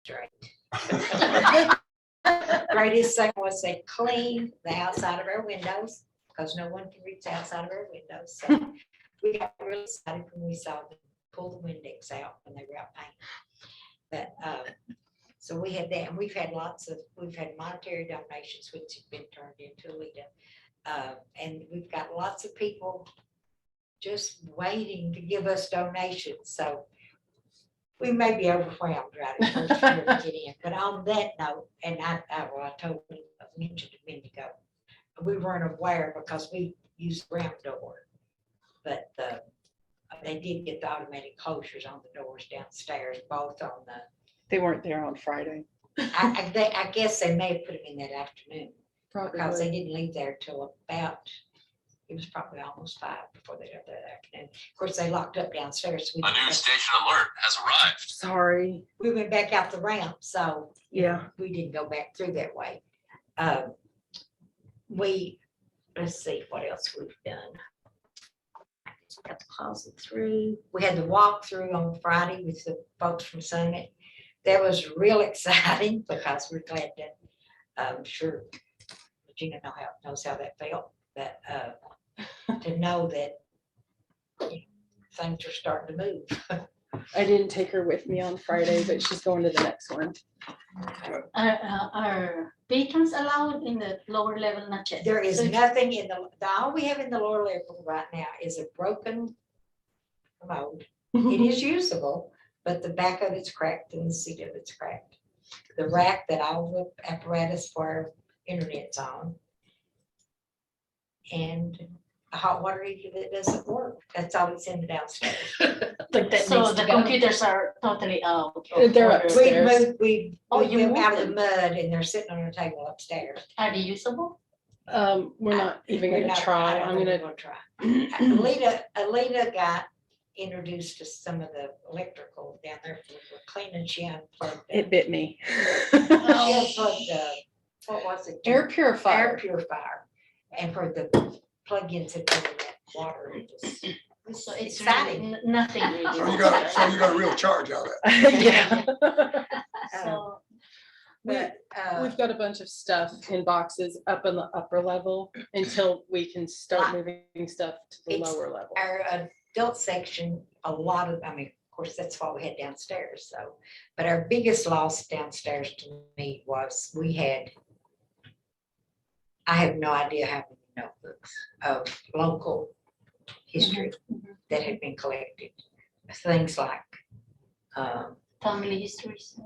Right. Greatest thing was they cleaned the outside of our windows because no one can reach the outside of our windows. So we got really excited when we saw them pull the Windex out when they were out painting. But so we had that, and we've had monetary donations which have been turned into Alita. And we've got lots of people just waiting to give us donations. So we may be overwhelmed right at first year to get in. But on that note, and I mentioned a minute ago, we weren't aware because we used ramp door. But they did get the automatic closures on the doors downstairs, both on the. They weren't there on Friday. I guess they may have put them in that afternoon. Probably. Because they didn't leave there till about, it was probably almost 5 before they left that afternoon. Of course, they locked up downstairs. So A new station alert has arrived. Sorry. we went back out the ramp, so Yeah. we didn't go back through that way. Let's see what else we've done. I guess we got the closet through. We had the walk through on Friday with the folks from Summit. That was real exciting because we're glad that I'm sure Regina knows how that felt, but to know that things are starting to move. I didn't take her with me on Friday, but she's going to the next one. Are patrons allowed in the lower level? Not yet. There is So nothing in all we have in the lower level right now is a broken commode. It is usable, but the back of it's cracked and the seat of it's cracked. The rack that all the apparatus for our internet's on. And a hot water heater that doesn't work. That's all that's in the downstairs. Like that So needs the to go. computers are totally out. They're order. upstairs. We Oh, moved you them out moved of the mud and they're sitting on a table upstairs. Are they usable? We're not even We're gonna not- I try. don't I'm think we're gonna. try. Alita got introduced to some of the electrical down there for cleaning. She unplugged. It bit me. She unplugged what was it? Air purifier. Air purifier. And for the plug-ins had been in that water. It was So it's exciting. really nothing really. So you got a real charge out of that. Yeah. So But We've got a bunch of stuff in boxes up in the upper level until we can start moving stuff to the It's lower level. our adult section, of course, that's what we had downstairs, so. But our biggest loss downstairs to me was I have no idea how many notebooks of local history that had been collected. Things like family histories.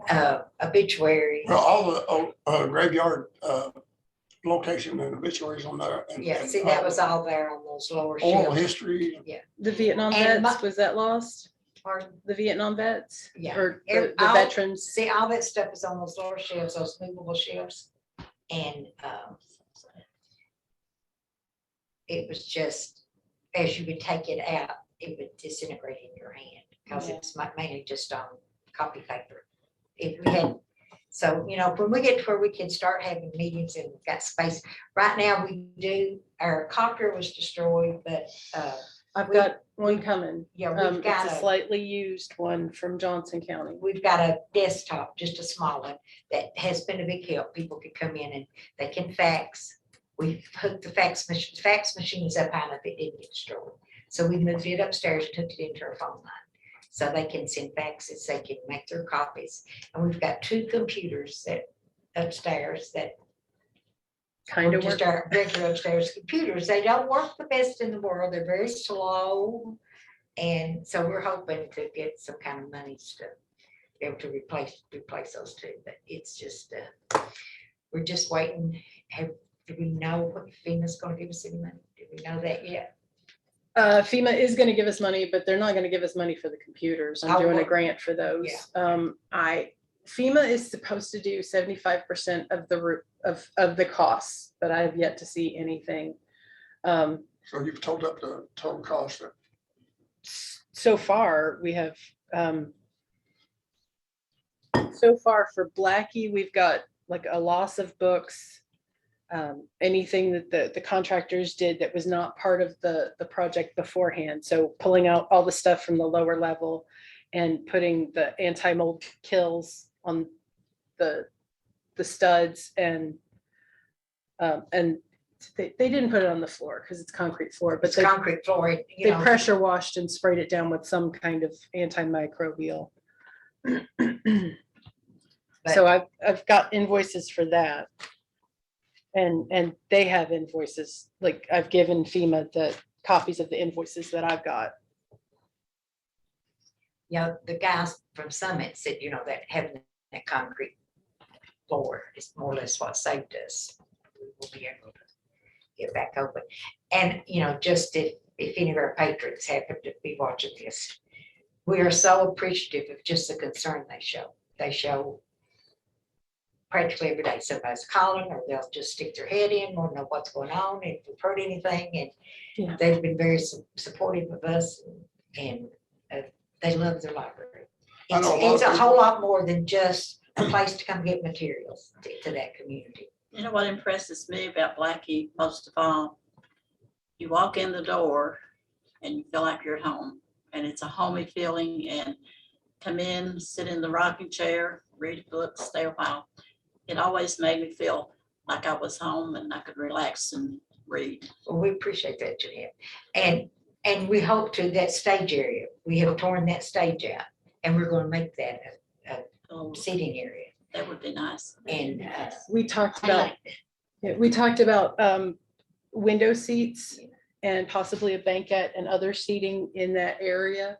obituaries. Well, all the graveyard location and obituaries on there. And- Yeah, and, see, that was all there on those lower Oral shelves. history. The Vietnam And vets, was that lost? Pardon? The Vietnam vets? Yeah. Or Every- the all- veterans? See, all that stuff is on those lower shelves, those movable shelves. And it was just, as you would take it out, it would disintegrate in your hand because Yeah. it's mainly just on copy paper. If we had, so, when we get to where we can start having meetings and we've got space, right now we do, our copter was destroyed, but I've got one coming. yeah, we've got It's a a. slightly used one from Johnson County. We've got a desktop, just a small one, that has been a big help. People can come in and they can fax. We've hooked the fax machine. The fax machine was up high enough, it didn't get destroyed. So we moved it upstairs and hooked it into our phone line. So they can send faxes, they can make their copies. And we've got 2 computers that upstairs that Kind are of just work. our regular upstairs computers. They don't work the best in the world. They're very slow. And so we're hoping to get some kind of monies to be able to replace those 2, but it's just, we're just waiting. Do we know what FEMA's gonna give us any money? Do we know that yet? FEMA is gonna give us money, but they're not gonna give us money for the computers. I'm Oh, doing a well, grant for those. FEMA is supposed to do 75% of the costs, but I have yet to see anything. So you've totaled up the total cost. So far, we have, so far for Blackie, we've got like a loss of books. Anything that the contractors did that was not part of the project beforehand. So pulling out all the stuff from the lower level and putting the anti-mold kills on the studs and they didn't put it on the floor because it's concrete floor, but It's concrete floor, you they know. pressure washed and sprayed it down with some kind of antimicrobial. So I've got invoices for that. And they have invoices, like I've given FEMA the copies of the invoices that I've got. You know, the guys from Summit said, you know, that having that concrete floor is more or less what saved us. We will be able to get back open. And, you know, just if any of our patrons happen to be watching this, we are so appreciative of just the concern they show. They show practically every day. Somebody's calling or they'll just stick their head in, want to know what's going on, if we've heard anything. And Yeah. they've been very supportive of us and they love their library. I know a lot of It's a people- whole lot more than just a place to come get materials to that community. You know what impresses me about Blackie most of all? You walk in the door and you feel like you're at home, and it's a homey feeling, and come in, sit in the rocking chair, read a book, stay a while. It always made me feel like I was home and I could relax and read. Well, we appreciate that, Jeanette. And we hope to that stage area. We have torn that stage out and we're going to make that Oh, a seating area. that would be nice. And We talked I about, like that. yeah, we talked about window seats and possibly a banquette and other seating in that area.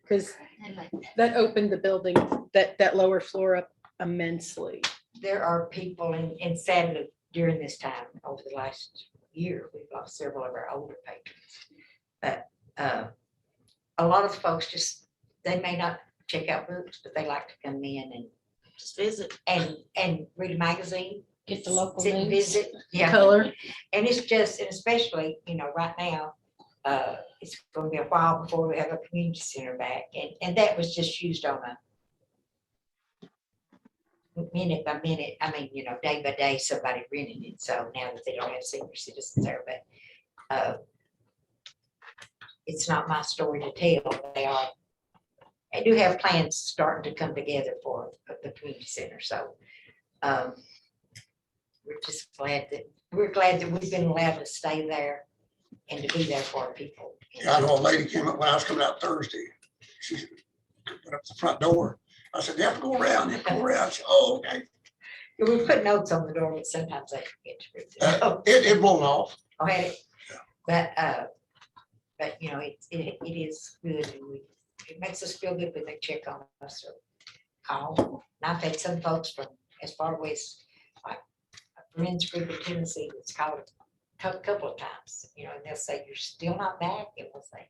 Because I like that. that opened the building, that lower floor up immensely. there are people and sadly during this time over the last year, we've lost several of our older patrons. But a lot of folks just, they may not check out books, but they like to come in Just visit. and read a magazine. Get the local Sit and news. visit, yeah. Color. And it's just, and especially, you know, right now, it's gonna be a while before we have a community center back, and that was just used on a minute by minute, I mean, you know, day by day, somebody rented it, so now that they don't have senior citizens there, but it's not my story to tell, they are, I do have plans starting to come together for the community center, so we're just glad that, we've been allowed to stay there and to be there for our people. Yeah, I know a lady came up when I was coming out Thursday. She went up the front door. I said, you have to go around, you have to go around. She said, oh, okay. Yeah, we put notes on the door, but sometimes they forget to read them. It blown off. Oh, had it? But, you know, it is good, and it makes us feel good when they check on us or call. And I've had some folks from as far away as, like, a friends group in Tennessee that's called a couple of times, you know, and they'll say, you're still not back, and we'll say,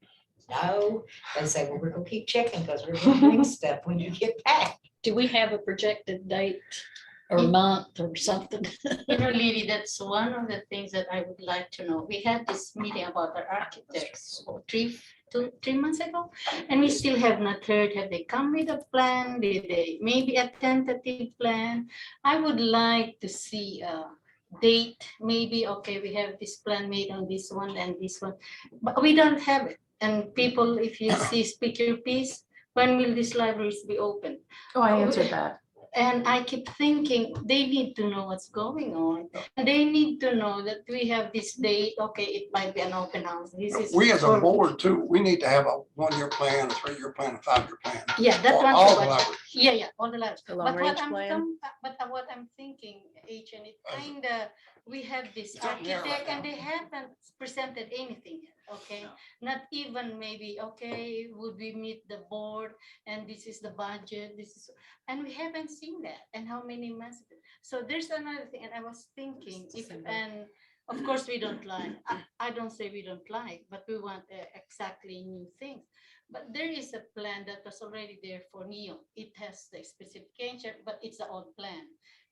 no. They say, well, we're gonna keep checking, because we're gonna bring stuff when you get back. Do we have a projected date or month or something? You know, Lily, that's one of the things that I would like to know. We had this meeting about our architects 3 months ago, and we still have not heard, have they come with a plan? Did they maybe a tentative plan? I would like to see a date, maybe, okay, we have this plan made on this one and this one, but we don't have it. And people, if you see, speak your piece, when will these libraries be open? Oh, I answered that. And I keep thinking they need to know what's going on. And they need to know that we have this date. Okay, it might be an open house. This is We as a for- board too, we need to have a 1-year plan, a 3-year plan, a 5-year plan. Yeah, that for one. all too, the but- libraries. Yeah, all the labs. The But long what range I'm plan. what I'm thinking, H, and it As- kinda, we have this It's up there right architect and now. they haven't presented anything yet, okay? Not even maybe, okay, would we meet the board and this is the budget, this is, and we haven't seen that, and how many months? So there's another thing, and I was thinking, if, December. and of course, we don't like, I don't say we don't like, but we want exactly new things. But there is a plan that was already there for NEO. It has the specification, but it's the old plan.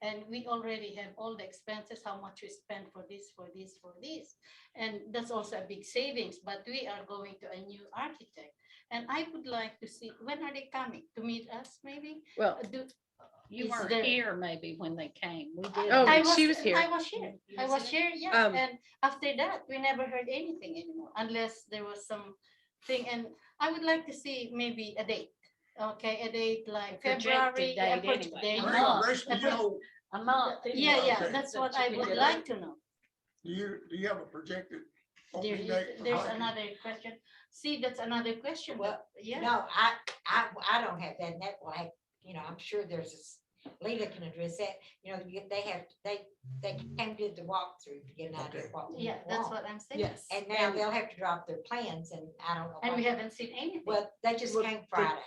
And we already have all the expenses, how much we spend for this, for this, for this. And that's also a big savings, but we are going to a new architect. And I would like to see, when are they coming? To meet us, maybe? Well, You Is weren't there- here maybe when they came. We did. Oh, I she was here. I was here. I was here, yeah. Um, And after that, we never heard anything anymore, unless there was some thing. And I would like to see maybe a date. Okay, a date like Projected February. date project- anyway. there you I'm go. not. Grace, do you know, I'm not. Yeah, yeah, Okay. that's what I That you would can like to know. do you have a projected There opening is, date? for there's Blackie? another question. See, that's another question. Well, Yeah, No, I don't have that, and that will have, I'm sure there's this, Leila can address that, they came to the walkthrough to get an idea of what we yeah, that's want. what I'm saying. Yes. And now they'll have to drop their plans, and I don't know. And we what- haven't seen anything. Well, they just Well, came the- Friday.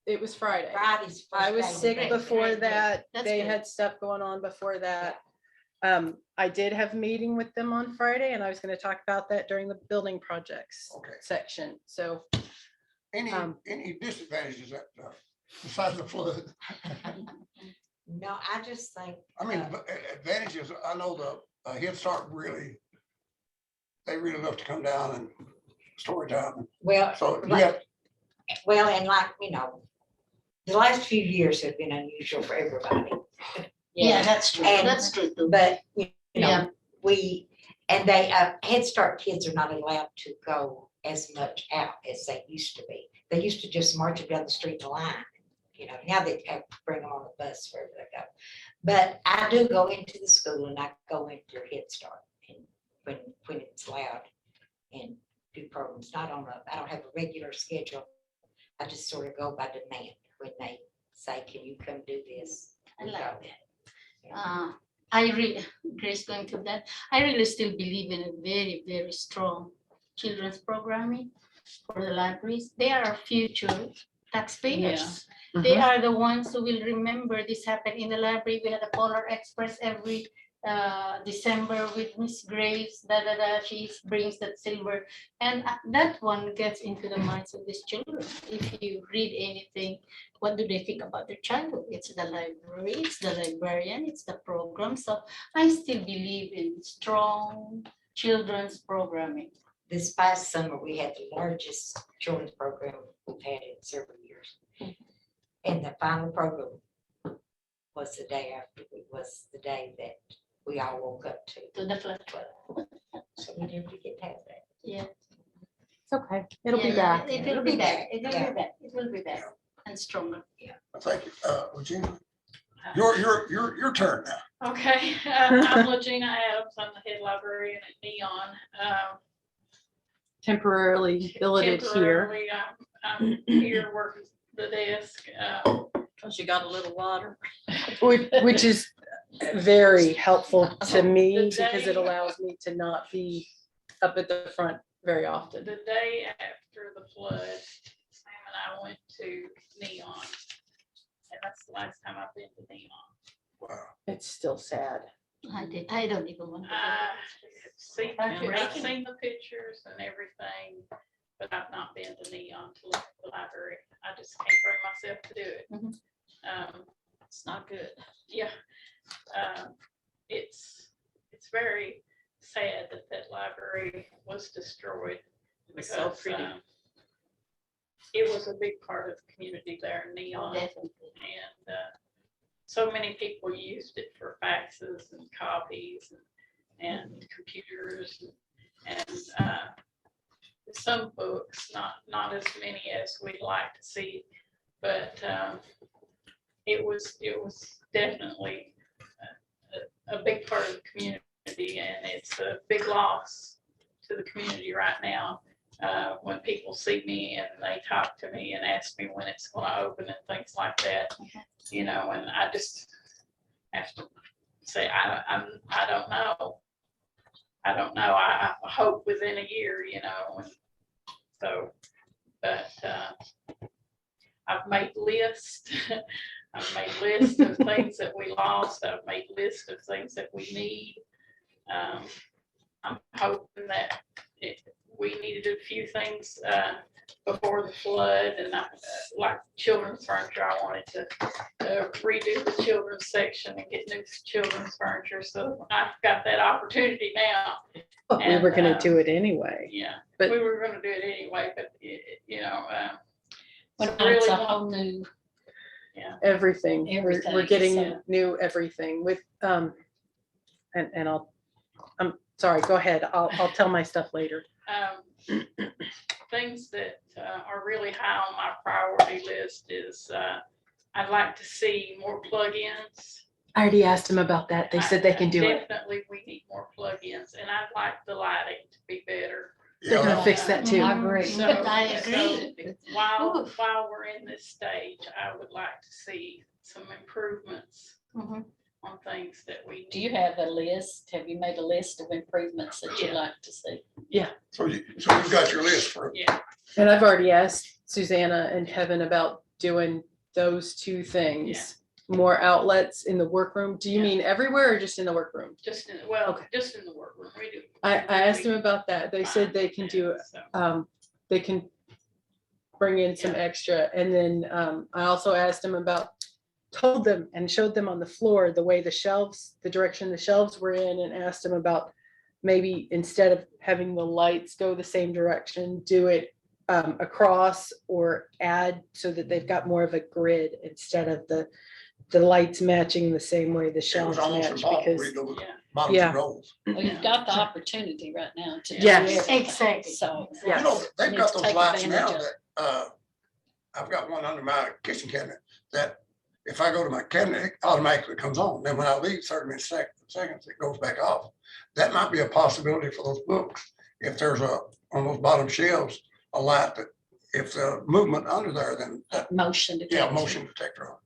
It was Friday. Friday's. first I was day. sick Great, before great, great. that. That's They good. had stuff going on before that. I did have a meeting with them on Friday and I was gonna talk about that during the building projects Okay. section. So Any disadvantages that, besides the flood? No, I just think. I mean, advantages, I know the Head Start they really love to come down and story time. Well, So you like- have, well, and like, the last few years have been unusual for everybody. Yeah, that's true. And- That's true too. But, Yeah. they, Head Start kids are not allowed to go as much out as they used to be. They used to just march them down the street in a line, now they have to bring them on the bus wherever they go. But I do go into the school and I go into Head Start and when it's allowed and do programs, I don't have a regular schedule. I just sort of go by demand when they say, can you come do this? I We like go. that. Grace going to that, I really still believe in a very, very strong children's programming for the libraries. They are our future taxpayers. They are the ones who will remember this happened in the library. We had a Polar Express every December with Miss Graves, she brings that silver. And that one gets into the minds of these children. If you read anything, what do they think about their childhood? It's the library, it's the librarian, it's the program. So I still believe in strong children's programming. This past summer, we had the largest children's program we've had in several years. And the final program was the day that we all woke up to. To the flat. So we didn't get past that. Yeah. it's okay. It'll be Yeah, back. It will be back. It will Yeah. be back. It will be back and stronger. thank you, Regina. Your turn now. Okay, I'm Legina Adams, I'm the head librarian at Neon. Temporarily billeted here. Temporarily, I'm here working the desk. Cause you got a little water. Which is very helpful to me The because it day- allows me to not be up at the front very often. The day after the flood, Sam and I went to Neon. And that's the last time I've been to Neon. Wow. It's still sad. I don't even want to. go. I've seen the pictures and everything, but I've not been to Neon to look at the library. I just can't bring myself to do it. Mhm. It's not good. Yeah. It's very sad that that library was destroyed. It was so because, pretty. It was a big part of the community there in Oh, Neon. definitely. And so many people used it for faxes and copies and computers and some books, not as many as we'd like to see, but it was definitely a big part of the community, and it's a big loss to the community right now. When people see me and they talk to me and ask me when it's going to open and things like that, and I just have to say, I don't know. I don't know. I hope within a year, and so, but I've made lists. I've made lists of things that we lost. I've made lists of things that we need. I'm hoping that we needed a few things before the flood, and like children's furniture, I wanted to redo the children's section and get new children's furniture. So I've got that opportunity now. We were gonna And, do it anyway. Yeah, But- we were gonna do it anyway, but When so it's really a want- whole new. Everything. We're Everything, getting so- new everything with, and I'm sorry, go ahead. I'll tell my stuff later. the things that are really high on my priority list is I'd like to see more plugins. I already asked them about that. They said they can do it. Definitely, we need more plugins, and I'd like the lighting to be better. They're gonna Yeah, fix that too. I agree. So- I agree. so While Oof. we're in this stage, I would like to see some improvements Mhm. on things that we need. Do you have a list? Have you made a list of improvements that you'd Yeah. like to see? so you've got your list for it. Yeah, And I've already asked Susanna and Kevin about doing those two things. More outlets in the workroom. Do you Yeah. mean everywhere or just in the workroom? just in, Okay. just in the workroom, we do. I asked them we about that. They said they can do, find that, so. they can bring in some extra. And then I also asked them about, told them and showed them on the floor the way the shelves, the direction the shelves were in, and asked them about maybe instead of having the lights go the same direction, do it across or add so that they've got more of a grid instead of the lights matching the same way the It was shelves almost match impossible to because read those Yeah, bottom Yeah. two rows. Well, you've got the opportunity right now to do Yes. everything. Exactly. So, Yeah. You know, You they've need got to those take lights now advantage of that, I've got one under my kitchen cabinet that if I go to my cabinet, it automatically comes on. Then when I leave 30 minutes, seconds, it goes back off. That might be a possibility for those books. If there's on those bottom shelves, a light that if the movement under there, then that, motion detector. motion detector on.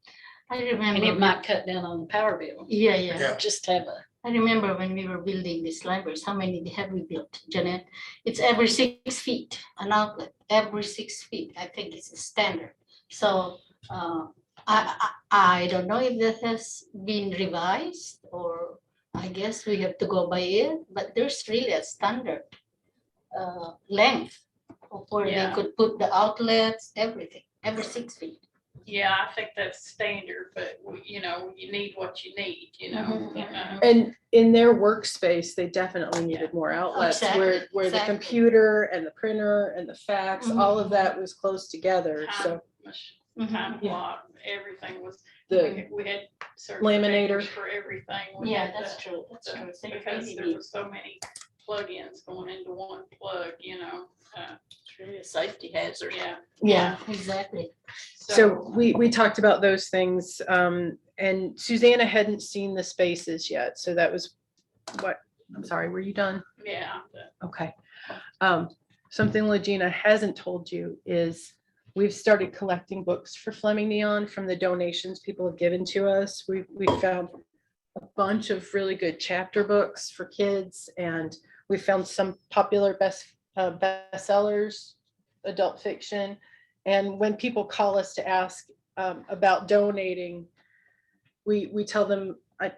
I And it remember, might cut down on the power bill. yeah, yeah. Yeah. Just have a, I remember when we were building these libraries, how many have we built, Janet? It's every 6 feet, an outlet, every 6 feet. I think it's a standard. So I don't know if that has been revised or I guess we have to go by it, but there's really a standard length of where they Yeah. could put the outlets, everything, every 6 feet. yeah, I think that's standard, but you know, you need what you need, you know. Mhm. and in their workspace, they definitely needed more outlets where Exactly, the exactly. computer and the printer and the fax, Mhm. all of that was close together. So Time Yeah. block, everything was, the we had circuit Laminator. breakers for everything. We Yeah, had that's the- true, that's true. So you Because really there need- was so many plugins going into one plug, you know. It's really a safety hazard. Yeah. Yeah. Exactly. So we talked about those things, and Susanna hadn't seen the spaces yet, so that was what, I'm sorry, were you done? Yeah, Okay. Something Legina hasn't told you is we've started collecting books for Fleming Neon from the donations people have given to us. We found a bunch of really good chapter books for kids, and we found some popular bestsellers, adult fiction. And when people call us to ask about donating, we tell them, I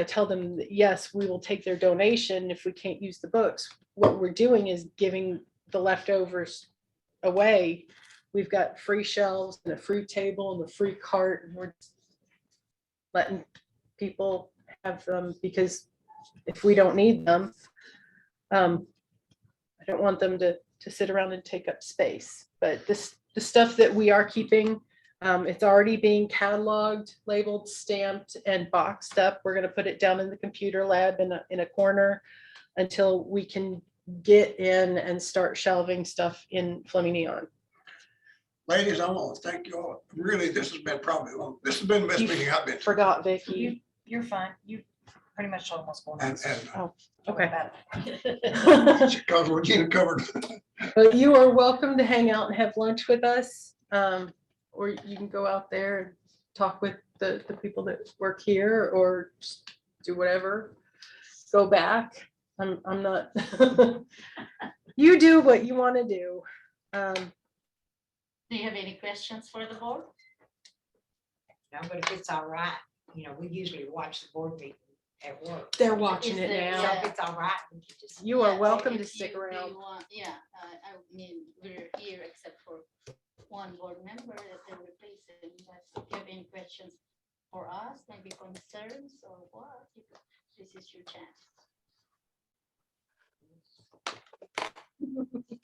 tell them that yes, we will take their donation if we can't use the books. What we're doing is giving the leftovers away. We've got free shelves and a free table and a free cart, and we're letting people have them because if we don't need them, I don't want them to sit around and take up space. But the stuff that we are keeping, it's already being cataloged, labeled, stamped, and boxed up. We're gonna put it down in the computer lab in a corner until we can get in and start shelving stuff in Fleming Neon. Ladies, I want to thank you all. Really, this has been this has been the best You meeting I've been to. Forgot, Vicky. You're fine. You pretty much told them what's going on. And Okay. because Regina covered. But you are welcome to hang out and have lunch with us. Or you can go out there and talk with the people that work here or just do whatever. Go back. I'm not. You do what you want to do. Do you have any questions for the board? No, but if it's all right, we usually watch the board meeting at work. They're watching Is it there- So now. if it's all right, we can just. You are Yeah, welcome if to stick you- do around. you want- Yeah, I mean, we're here except for one board member that they're replacing. But if you have any questions for us, maybe concerns or what, this is your chance.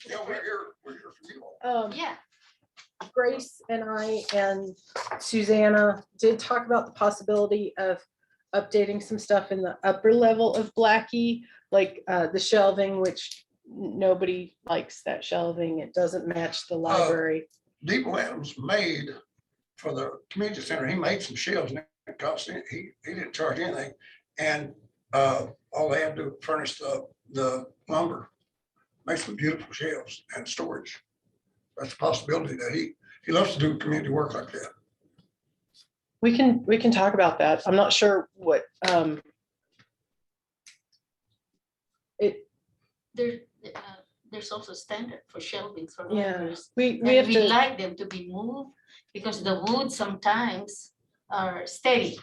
Yeah, we're here for you all. Yeah, Grace and I and Susanna did talk about the possibility of updating some stuff in the upper level of Blackie, like the shelving, which nobody likes that shelving. It doesn't match the library. Depot Adams made for the community center, he made some shelves and it cost, he didn't charge anything. And all they had to do furnish the lumber, make some beautiful shelves and storage. That's a possibility that he loves to do community work like that. We can talk about that. I'm not sure what, There's also standard for shelving for yeah, libraries. we And have we to, like them to be moved because the wood sometimes are steady.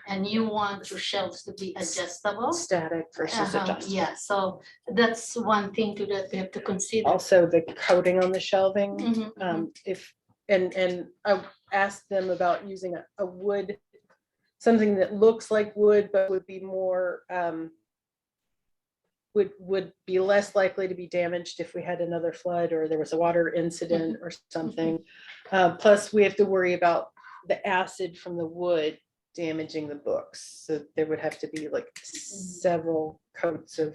And you want your shelves to be adjustable. static versus adjustable. Yeah, so that's one thing that we have to consider. Also the coating on the shelving. Mhm, If, and I asked them about using a wood, something that looks like wood, but would be more, would be less likely to be damaged if we had another flood or there was a water incident or something. Plus, we have to worry about the acid from the wood damaging the books. So there would have to be like several coats of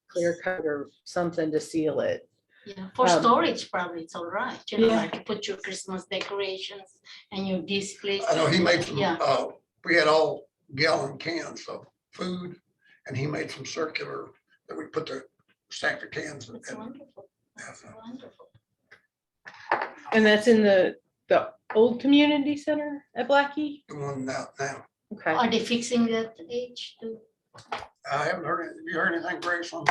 clear coat or something to seal it. Yeah, for storage, probably it's all right, you know, Yeah. like you put your Christmas decorations and your displays. I know he made some, Yeah. we had all gallon cans of food and he made some circular that we put the stack of cans in. It's wonderful, that's wonderful. And that's in the old community center at Blackie? The one now. Okay. Are they fixing that age too? I haven't heard, have you heard anything, Grace, on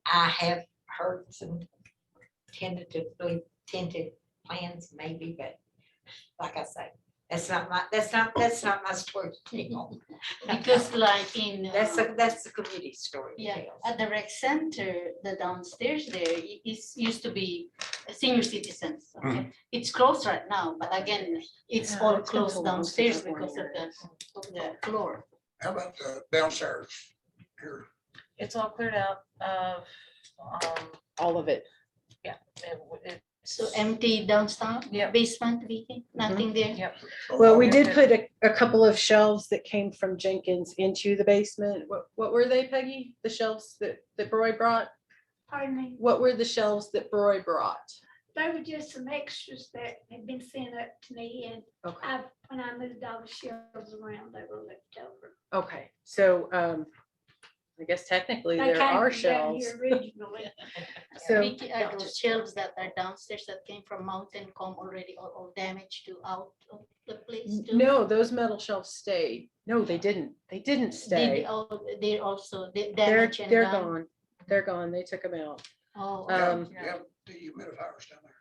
I have heard some tentative plans maybe, but like I say, that's not my story. You know. Because like in. That's the community story. Yeah, details. at the rec center, the downstairs there used to be senior citizens. Okay, it's closed right now, but again, it's Yeah, all it's been so closed long downstairs since I've because of worn the floor. How about the downstairs here? It's all cleared out of, All of it. So empty downstairs, Yep. basement, Vicky, nothing there. Yep. Well, we did put a couple of shelves that came from Jenkins into the basement. What were they, Peggy? The shelves that Broy brought? Pardon me, What were the shelves that Broy brought? they were just some extras that had been sent up to me, and Okay. when I moved all the shelves around, they were left over. Okay, so I guess technically They there came are from down shelves. here originally. So Vicky, are those shelves that are downstairs that came from Mountain come already all damaged to out of the place too? no, those metal shelves stayed. No, they didn't. They didn't stay. They're also They're damaged and they're done? gone. They're gone. They took them out. Oh, You have dehumidifiers down there.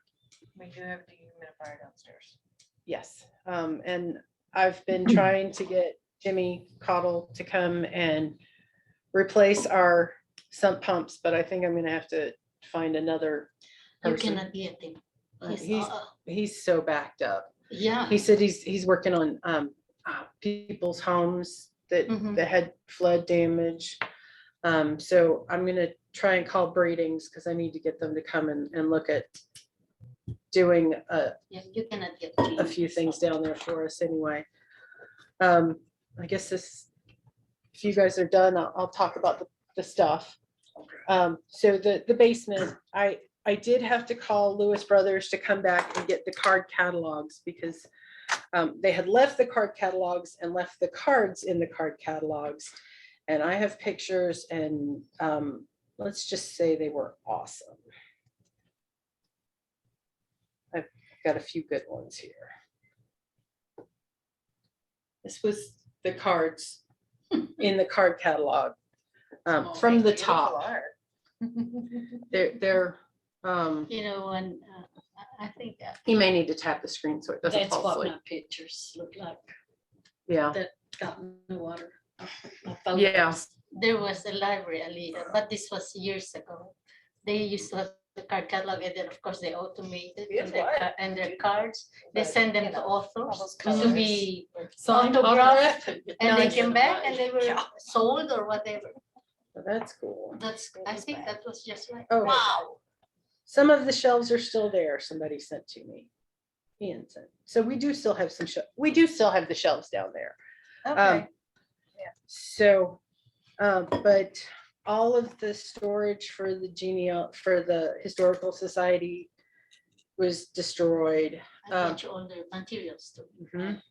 We do have the humidifier downstairs. Yes, and I've been trying to get Jimmy Cottle to come and replace our sump pumps, but I think I'm gonna have to find another you person. cannot get them. He's so backed up. Yeah. He said he's working on people's homes that Mhm. that had flood damage. So I'm gonna try and call Breedings because I need to get them to come and look at doing Yeah, you cannot get. a few things down there for us anyway. I guess if you guys are done, I'll talk about the stuff. So the basement, I did have to call Lewis Brothers to come back and get the card catalogs because they had left the card catalogs and left the cards in the card catalogs. And I have pictures and let's just say they were awesome. I've got a few good ones here. This was the cards in the card catalog from the top. They're You know, and I think you may need to tap the screen so it doesn't That's fall what asleep. my pictures look like, Yeah, got in the water. yeah. there was a library, Alita, but this was years ago. They used to have the card catalog, and then of course they automated and their cards, they send them to authors to be Signed, autographed, and they Nice. came back and they were sold or whatever. That's cool. I think that was just like, Oh. wow. Some of the shelves are still there. Somebody sent to me. Ian sent. So we do still have we do still have the shelves down there. Okay. So, but all of the storage for for the Historical Society was destroyed. I got you all the materials too. Mhm.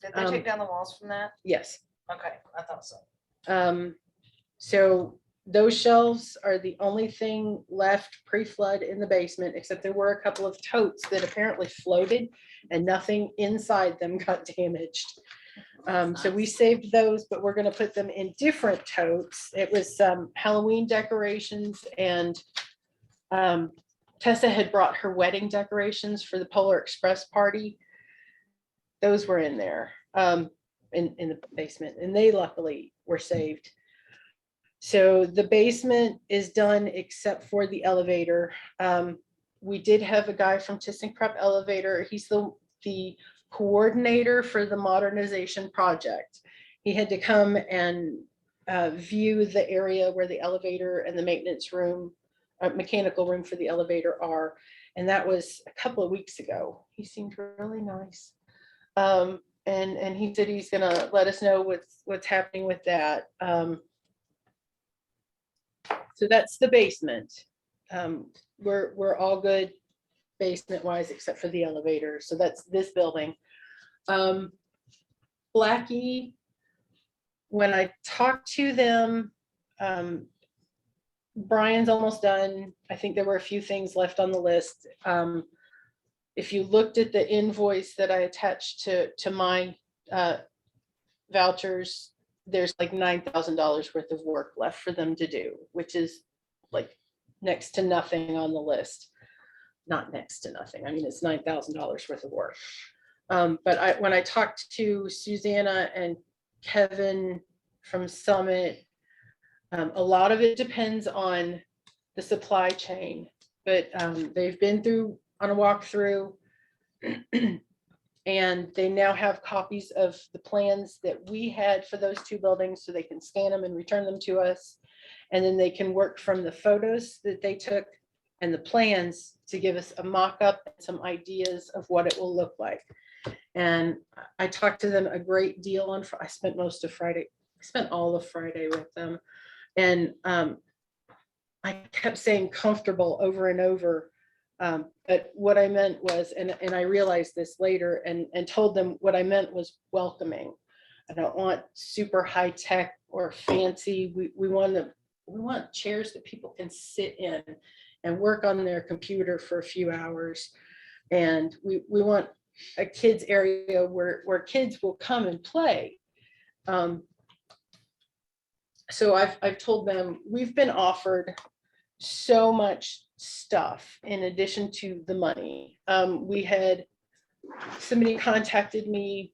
Did they take down the walls from that? Yes. Okay, I thought so. So those shelves are the only thing left pre-flood in the basement, except there were a couple of totes that apparently floated and nothing inside them got damaged. So we saved those, but we're gonna put them in different totes. It was Halloween decorations, and Tessa had brought her wedding decorations for the Polar Express party. Those were in there, in the basement, and they luckily were saved. So the basement is done except for the elevator. We did have a guy from ThyssenKrupp Elevator. He's the coordinator for the modernization project. He had to come and view the area where the elevator and the maintenance room, mechanical room for the elevator are. And that was a couple of weeks ago. He seemed really nice. And he said he's gonna let us know what's happening with that. So that's the basement. We're all good basement wise, except for the elevator. So that's this building. Blackie, when I talked to them, Brian's almost done. I think there were a few things left on the list. If you looked at the invoice that I attached to my vouchers, there's like $9,000 worth of work left for them to do, which is like next to nothing on the list. Not next to nothing. I mean, it's $9,000 worth of work. But when I talked to Susanna and Kevin from Summit, a lot of it depends on the supply chain, but they've been through on a walkthrough and they now have copies of the plans that we had for those two buildings, so they can scan them and return them to us. And then they can work from the photos that they took and the plans to give us a mock-up and some ideas of what it will look like. And I talked to them a great deal on, I spent most of Friday, I spent all of Friday with them. And I kept saying comfortable over and over. But what I meant was, and I realized this later and told them what I meant was welcoming. I don't want super high tech or fancy. We want chairs that people can sit in and work on their computer for a few hours. And we want a kids area where kids will come and play. So I've told them we've been offered so much stuff in addition to the money. We had somebody contacted me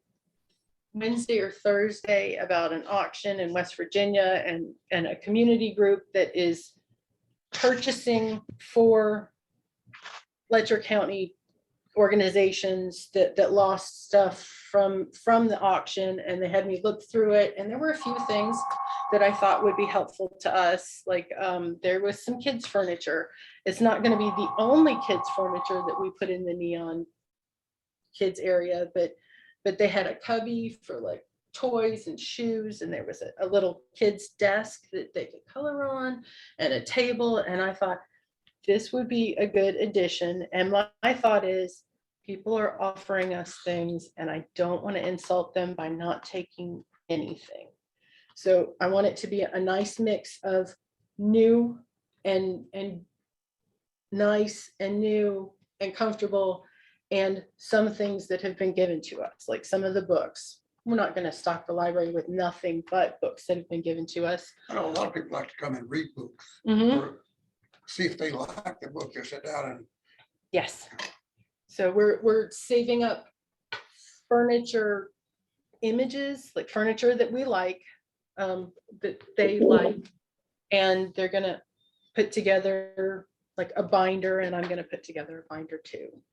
Wednesday or Thursday about an auction in West Virginia and a community group that is purchasing for Letcher County organizations that lost stuff from the auction, and they had me look through it, and there were a few things that I thought would be helpful to us. Like there was some kids furniture. It's not going to be the only kids furniture that we put in the neon kids area, but they had a cubby for like toys and shoes, and there was a little kids desk that they could color on and a table. And I thought this would be a good addition. And my thought is, people are offering us things and I don't want to insult them by not taking anything. So I want it to be a nice mix of new and nice and new and comfortable, and some things that have been given to us, like some of the books. We're not going to stock the library with nothing but books that have been given to us. I know a lot of people like to come and read books, Mhm. or see if they like the book, they sit down and. Yes. So we're saving up furniture images, like furniture that we like, that they like, and they're gonna put together like a binder, and I'm gonna put together a binder too,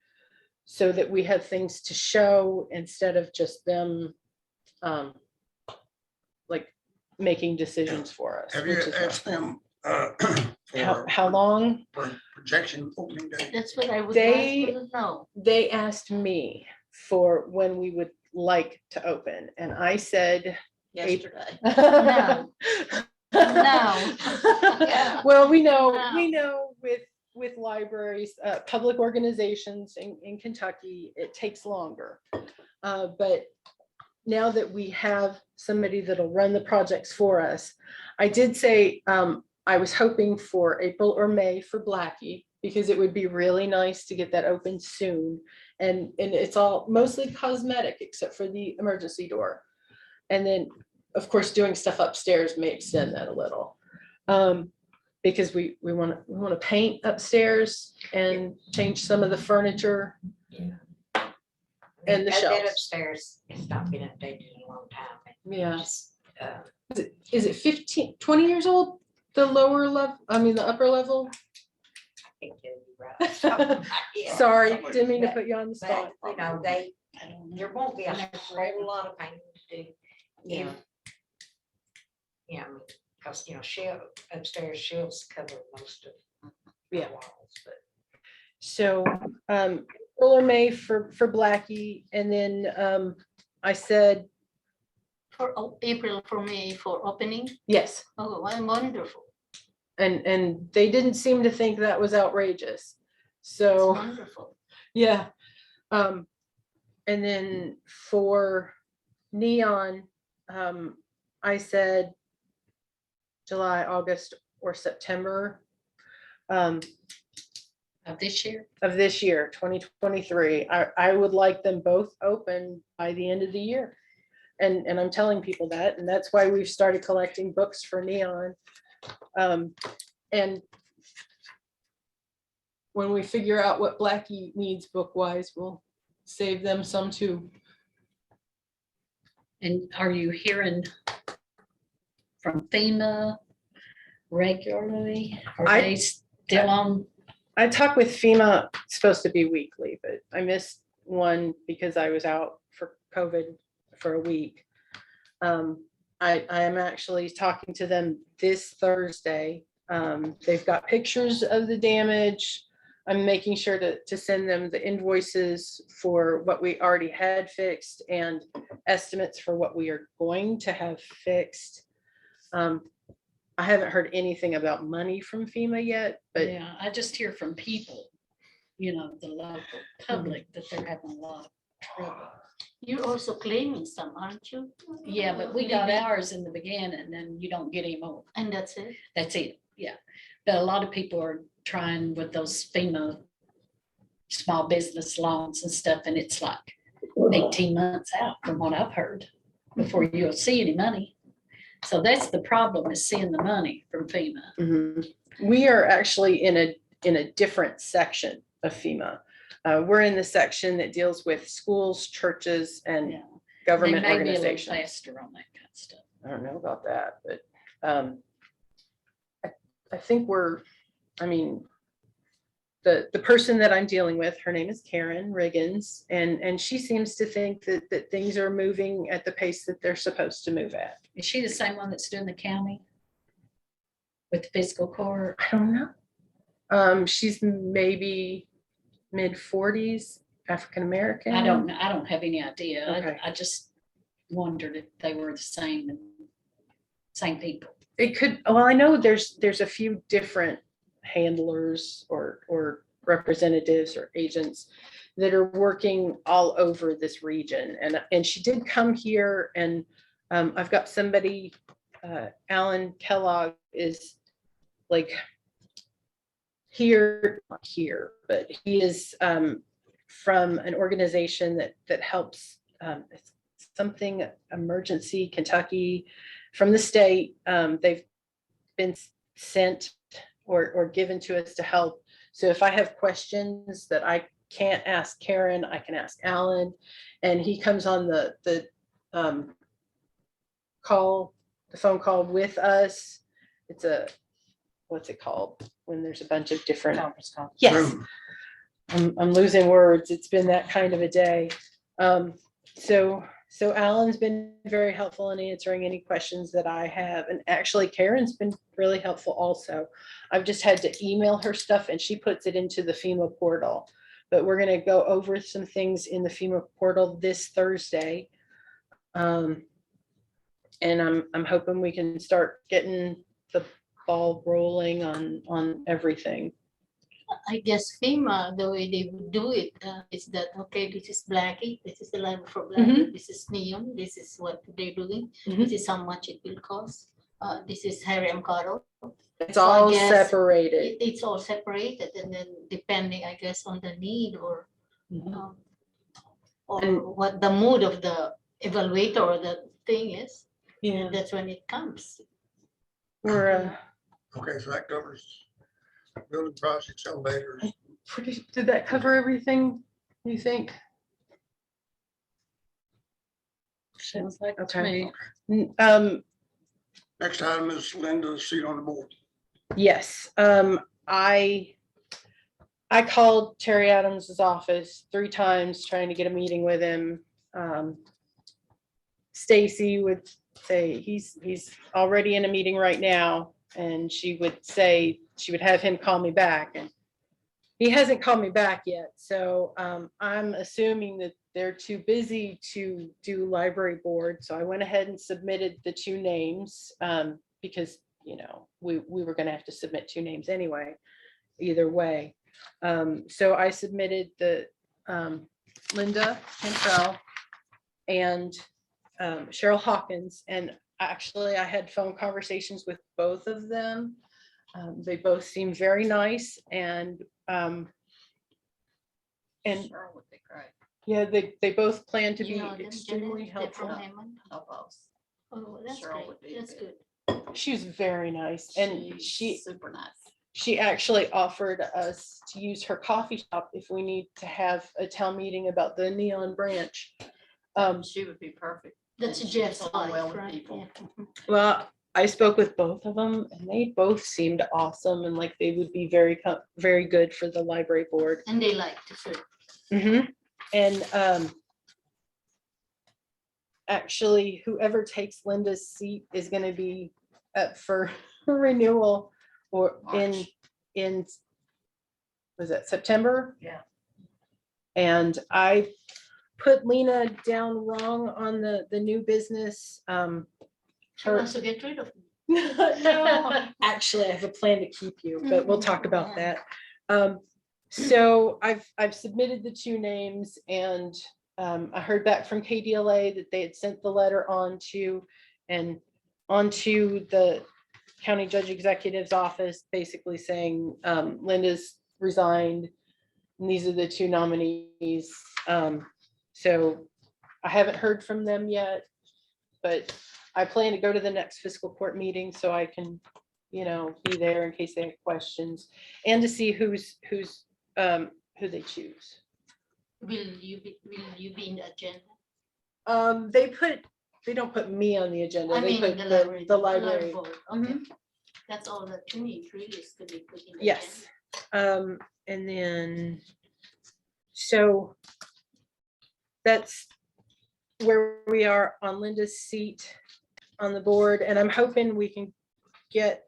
so that we have things to show instead of just them like making decisions for us. Have you which is asked them for how long? projection opening day? That's what I would They- like to know. They asked me for when we would like to open, and I said Yesterday. No. No. Yeah. Well, we No. know with libraries, public organizations in Kentucky, it takes longer. But now that we have somebody that'll run the projects for us, I did say, I was hoping for April or May for Blackie, because it would be really nice to get that open soon. And it's all mostly cosmetic except for the emergency door. And then, of course, doing stuff upstairs may extend that a little. Because we want to paint upstairs and change some of the furniture. Yeah. And the That shelves. upstairs has not been updated in a long time. and Yeah. just, Is it 15, 20 years old? The lower level, I mean, the upper level? I think they'll be right. Yeah. Sorry, didn't mean to But- put you on the spot. But, you know, there won't be a whole lot of painting to do. Yeah. Yeah, because, upstairs shelves cover most of. the Yeah. walls, but So, April or May for Blackie, and then, I said, For April, for May, for opening. yes. Oh, well, wonderful. And they didn't seem to think that was outrageous. It's So, wonderful. yeah. And then for Neon, I said July, August, or September Of this year? of this year, 2023. I would like them both open by the end of the year. And I'm telling people that, and that's why we've started collecting books for Neon. And when we figure out what Blackie needs book-wise, we'll save them some too. And are you hearing from FEMA regularly? Are I- they still on? I talk with FEMA, it's supposed to be weekly, but I missed one because I was out for COVID for a week. I am actually talking to them this Thursday. They've got pictures of the damage. I'm making sure to send them the invoices for what we already had fixed and estimates for what we are going to have fixed. I haven't heard anything about money from FEMA yet, but Yeah, I just hear from people, the local public, that they're having a lot of trouble. You're also claiming some, aren't you? Yeah, but we got ours in the beginning and you don't get any more. And that's it. That's it, yeah. But a lot of people are trying with those FEMA small business loans and stuff, and it's like 18 months out from what I've heard before you'll see any money. So that's the problem, is seeing the money from FEMA. mhm. We are actually in a different section of FEMA. We're in the section that deals with schools, churches, and Yeah. government They may be a little organizations. faster on that kind of stuff. I don't know about that, but I think the person that I'm dealing with, her name is Karen Riggins, and she seems to think that things are moving at the pace that they're supposed to move at. Is she the same one that's doing the county with the physical court? I don't know. She's maybe mid-40s, African-American. I don't know. I don't have any idea. Okay. I just wondered if they were the same people. It could, well, I know there's a few different handlers or representatives or agents that are working all over this region. And she did come here, and I've got somebody, Alan Kellogg is like not here, but he is from an organization that helps, it's something Emergency Kentucky from the state. They've been sent or given to us to help. So if I have questions that I can't ask Karen, I can ask Alan, and he comes on the phone call with us. It's what's it called when there's a bunch of different Conference call. Yes, Zoom. I'm losing words. It's been that kind of a day. So Alan's been very helpful in answering any questions that I have. And actually Karen's been really helpful also. I've just had to email her stuff and she puts it into the FEMA portal. But we're going to go over some things in the FEMA portal this Thursday. And I'm hoping we can start getting the ball rolling on everything. I guess FEMA, the way they would do it is that, okay, this is Blackie, this is the library for Blackie, this is Neon, this is what they're doing, this is how much it will cost. This is Harry M. Carroll. It's So I all guess separated. It's all separated, and then depending, I guess, on the need or Mhm. or what the mood of the evaluator or the thing is, Yeah, that's when it comes. we're Okay, so that covers building projects, elevators. did that cover everything, you think? Sounds like to Okay. me. Next item is Linda's seat on the board. Yes, I called Terry Adams's office 3 times trying to get a meeting with him. Stacy would say he's already in a meeting right now, and she would say she would have him call me back, and he hasn't called me back yet. So I'm assuming that they're too busy to do library board. So I went ahead and submitted the 2 names because, you know, we were going to have to submit 2 names anyway, either way. So I submitted the Linda Cantrell and Cheryl Hawkins, and actually I had phone conversations with both of them. They both seem very nice, and Sure would be great. yeah, they both plan to You be know them, extremely Janet? They're from helpful. Hammond? No boss. Oh, that's Cheryl would great, be that's good. good. She's very nice, and She's super nice. she actually offered us to use her coffee shop if we need to have a town meeting about the Neon Branch. She would be perfect. That's And she Jeff's gets along well wife, with right? people. Yeah. Well, I spoke with both of them, and they both seemed awesome, and like they would be very good for the library board. And they like to serve. And actually, whoever takes Linda's seat is going to be up for renewal or March. in was that September? Yeah. And I put Lena down wrong on the new business. She wants to get rid of me. No, actually, I have a plan to keep you, but we'll talk about that. So I've submitted the 2 names, and I heard back from KDLA that they had sent the letter onto the county judge executive's office, basically saying Linda's resigned, and these are the 2 nominees. So I haven't heard from them yet, but I plan to go to the next fiscal court meeting so I can, you know, be there in case they have questions, and to see who they choose. Will you be in the agenda? They don't put me on the agenda. I They mean, put the library. the library. board, okay. That's all that you need, really, is to be put in the Yes. agenda. And then, so that's where we are on Linda's seat on the board, and I'm hoping we can get,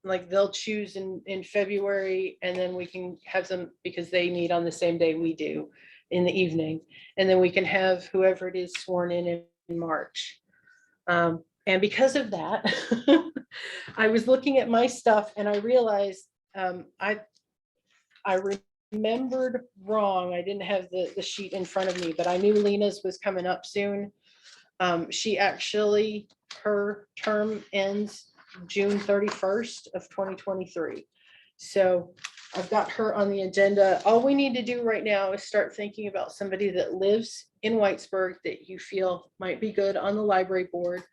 like, they'll choose in February, and then we can have them, because they meet on the same day we do in the evening, and then we can have whoever it is sworn in March. And because of that, I was looking at my stuff and I realized I remembered wrong. I didn't have the sheet in front of me, but I knew Lena's was coming up soon. She actually, her term ends June 31st of 2023. So I've got her on the agenda. All we need to do right now is start thinking about somebody that lives in Whitesburg that you feel might be good on the library board.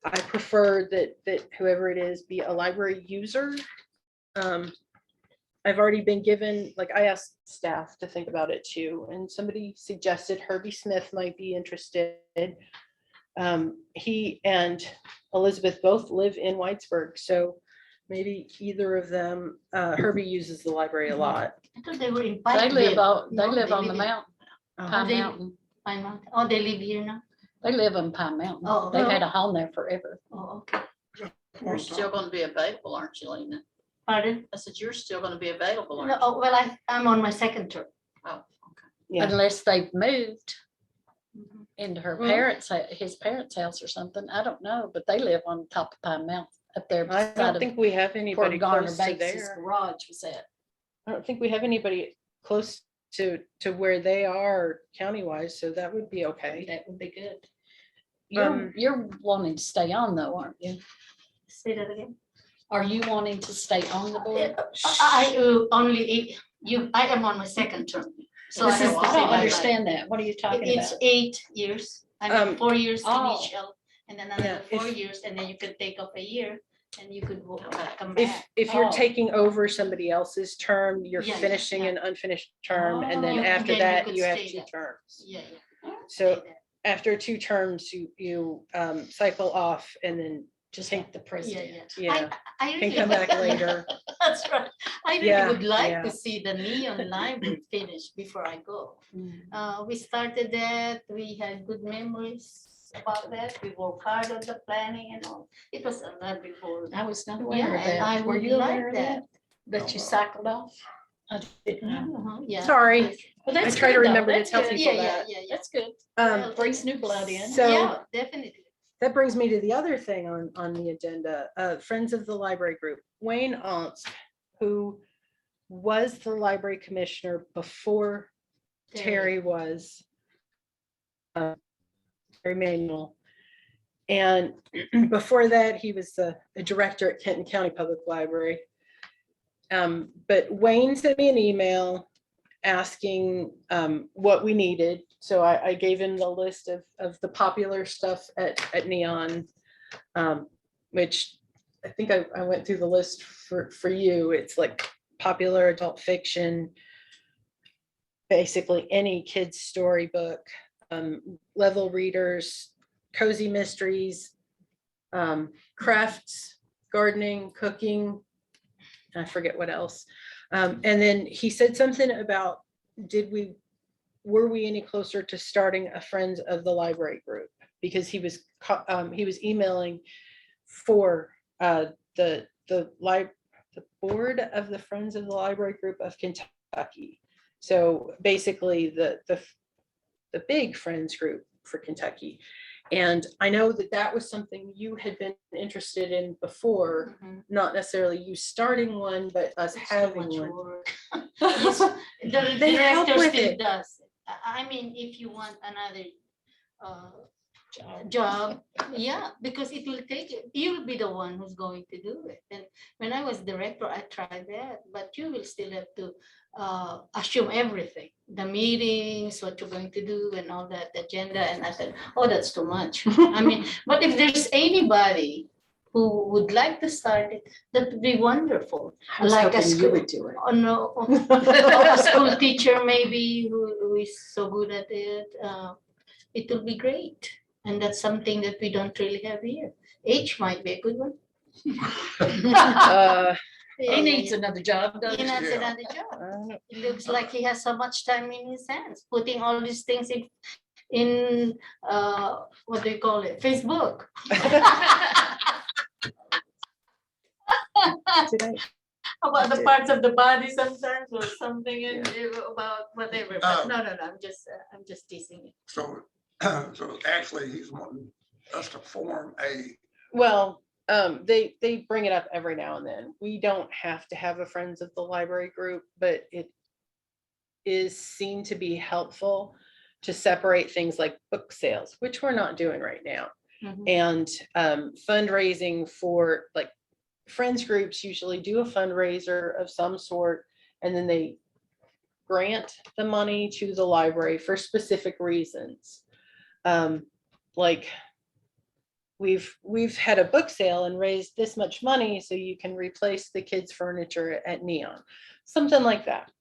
I prefer that whoever it is be a library user. I've already been given, like, I asked staff to think about it too, and somebody suggested Herbie Smith might be interested. He and Elizabeth both live in Whitesburg, so maybe either of them. Herbie uses the library a lot. I thought they were in They live Pikeville. on, they No, live on the in mountain, Oh. Pine they- Mountain. Pine Mountain. Oh, they live here now? They live on Pine Mountain. Oh, They've okay. had a home there forever. Oh, okay. You're still gonna be available, aren't you, Lena? Pardon? I said, you're still gonna be available, No, aren't you? oh, well, I'm on my second term. Oh, okay. Yeah. Unless they've moved. into her Mhm. parents, his parents' house or something. I don't know, but they live on top of Pine Mountain up there. I beside don't of think we have where anybody Garner close to Bates's there. garage was at. I don't think we have anybody close to where they are county-wise, so that would be okay. That would be good. Um, You're wanting to stay on though, aren't you? Say that again. Are you wanting to stay on the board? I am on my second term. So This is, have to I say don't bye-bye. understand that. What are you talking It's about? 8 years. I mean, 4 years oh. initial and then Yeah, another 4 if- years, and then you can take off a year and you could come If, back. if you're Oh. taking over somebody else's term, you're Yeah, yeah, finishing yeah. an unfinished term, and then Oh. after And then you that, could you have stay 2 there. terms. Yeah, yeah. So Say that. after 2 terms, you cycle off and then, Just Take- like the Yeah, president. yeah. yeah, I can really- come back later. That's right. I really Yeah, would like yeah. to see the neon library finished before I go. Mm. We started that, we had good memories about that, we worked hard on the planning and all. It was a lot before. I was not Yeah, aware of and I that. Were would you aware like of that. that? That you cycled off? I didn't know. Uh-huh, yeah. Sorry. Well, I that's try to good, though. remember to That's tell good. people Yeah, yeah, that. yeah, yeah. That's good. Well, Brings new blood in. So- Yeah, definitely. That brings me to the other thing on the agenda, Friends of the Library Group. Wayne Ontz, who was the library commissioner before Terry was, Terry Manuel. And before that, he was a director at Kenton County Public Library. But Wayne sent me an email asking what we needed. So I gave him the list of the popular stuff at Neon, which I think I went through the list for you. It's like popular adult fiction, basically any kid's storybook, level readers, cozy mysteries, crafts, gardening, cooking. I forget what else. And then he said something about, were we any closer to starting a Friends of the Library group? Because he was emailing for the board of the Friends of the Library group of Kentucky. So basically the big Friends group for Kentucky. And I know that was something you had been interested in before, Mhm. not necessarily you starting one, but us It's so having much one. work. Yes, The They help director with still it. does. I mean, if you want another job, yeah, because it will take, you'll be the one who's going to do it. And when I was director, I tried that, but you will still have to assume everything, the meetings, what you're going to do and all that agenda. And I said, oh, that's too much. I mean, but if there's anybody who would like to start it, that would be wonderful. I was Like a hoping you school- would do it. Oh, no, a school teacher maybe who is so good at it. It will be great. And that's something that we don't really have here. H might be a good one. He needs another job, He doesn't he? needs Yeah. another job. It looks like he has so much time in his hands, putting all these things in what do you call it? Facebook. Did I- About the did. parts of the body sometimes or something about whatever. But Oh. no, I'm just teasing you. So, so actually, he's wanting us to form a, Well, they bring it up every now and then. We don't have to have a Friends of the Library group, but it is seen to be helpful to separate things like book sales, which we're not doing right now. Mhm. And fundraising for like friends groups usually do a fundraiser of some sort, and then they grant the money to the library for specific reasons. Like we've had a book sale and raised this much money so you can replace the kids' furniture at Neon, something like that.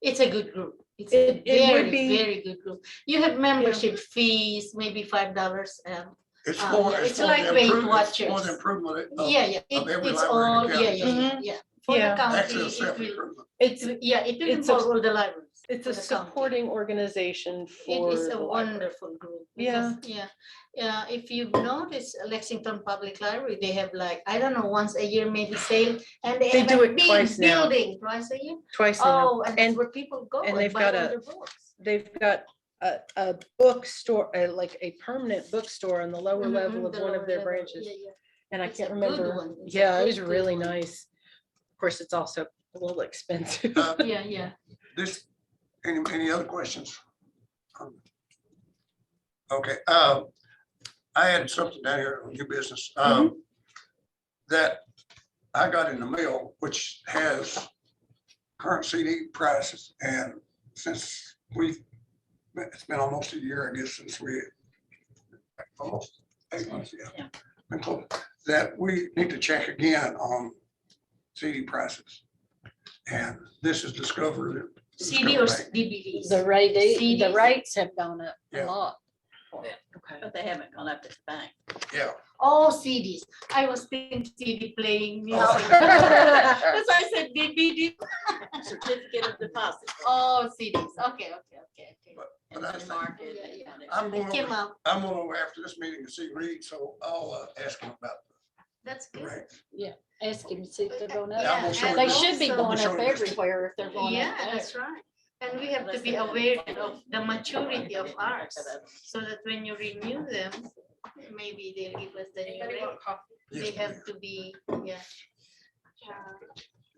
It's a good group. It's a It would very, be- very good group. You have membership fees, maybe $5. it's Oh, for, yeah, it's it's for like the Weight improvement, it's for Watchers. the improvement of Yeah, yeah, of every it's library in all, the yeah, county. yeah, Mhm. yeah. For the Yeah. county, Actually, it will, self-improvement. It's it will it's a- involve all the libraries. it's for a the county. supporting organization It for is the a library. wonderful group. Yeah. because, Yeah, if you've noticed Lexington Public Library, they have like, I don't know, once a year maybe sale. And They have do a it big twice now. building twice a year. Twice now. Oh, and that's And where people go and and they've buy got all a- the books. they've got a bookstore, like a permanent bookstore on the lower level of The one of lower their level, branches. yeah, yeah. And I It's can't a good remember. one. It's a Yeah, it good, was good really one. nice. Of course, it's also a little expensive. Yeah, yeah. This, any other questions? Okay, I had something down here on your business, that I got in the mail, which has current CD prices, and since it's been almost a year, I guess, since almost 8 months, yeah. Been close, that we need to check again on CD prices. And this is Discover. CD or Discover Bank. DVDs? The CDs? rates have gone up a Yeah. lot. Okay. But they haven't gone up at the bank. Yeah. Oh, CDs. I was thinking CD playing music. Oh. That's why I said DVD. Certificate of deposit. Oh, CDs. Okay. But I And think market. Yeah, yeah. I'm They going came over, up. I'm going over after this meeting to see Reed, so I'll ask him about That's the good. rates. Ask him to see if they're going Yeah, I'm up. gonna show They you should be this. also- going Show up you this. everywhere if they're going Yeah, up there. that's right. And we have to be aware of the maturity of ours, so that when you renew them, maybe they'll give us the new rate. They Yes, have to be, yeah.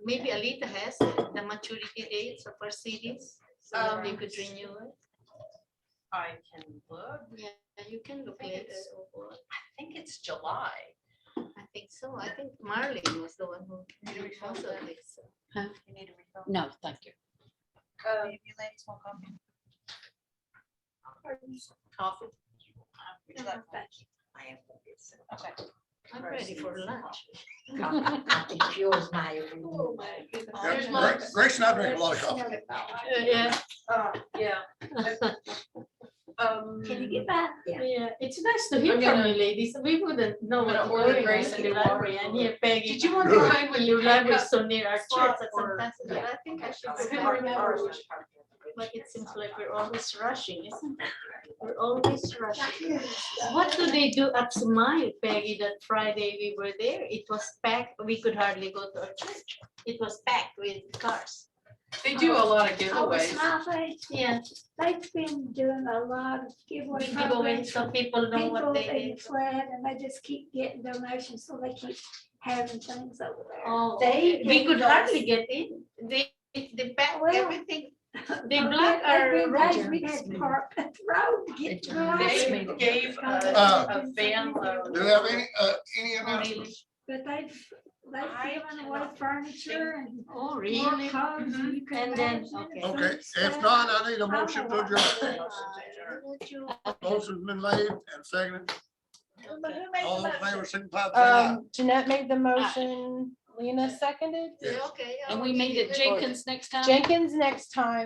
Maybe Alita has the maturity dates of our CDs, so that they could renew it. I can look. Yeah, you can look I think later. it's- or what. I think it's July. I think so. I think Marlene was the one who. also thinks so. You need a refill. No, thank you. Maybe you ladies want coffee? Coffee. Would you like that? I am. Okay. I'm ready for lunch. I think yours might. Oh, my goodness. Yeah, There's more. Grace and I drink a lot of coffee. Yeah, Yeah. Can you get that? yeah. It's nice to hear from you ladies. We wouldn't know I'm what gonna you're order doing Grace in a the new library water and hear Peggy. Did you want to find when your library is so near our Swap church? or- Sometimes, but I think I should Okay. go remember. But it seems like we're always rushing, isn't it? We're always rushing. What do they do at Smile, Peggy, that Friday we were there? It was packed. We could hardly go to our church. It was packed with cars. They do a lot of Oh, giveaways. Smiley, Yeah, they've been doing a lot of giveaway we give away programs so for people know people what they in did. flood, and they just keep getting donations, so they keep having things over there. Oh, They we gave could us- hardly get in. They pack Well, everything. They Okay, block our every day road. We had to park at the road to get to our They house. gave us a van load. Do we have any Oh, announcements? But they've given away furniture and Oh, more really? clothes than you can And then, imagine, okay. and Okay, food if stuff. not, I need a I don't motion know to what adjourn. Motion's been made and seconded. All in favor, signify by saying aye. Jeanette made the motion, Lena seconded. Yes. Okay. And we meet at Jenkins next time? Jenkins next time.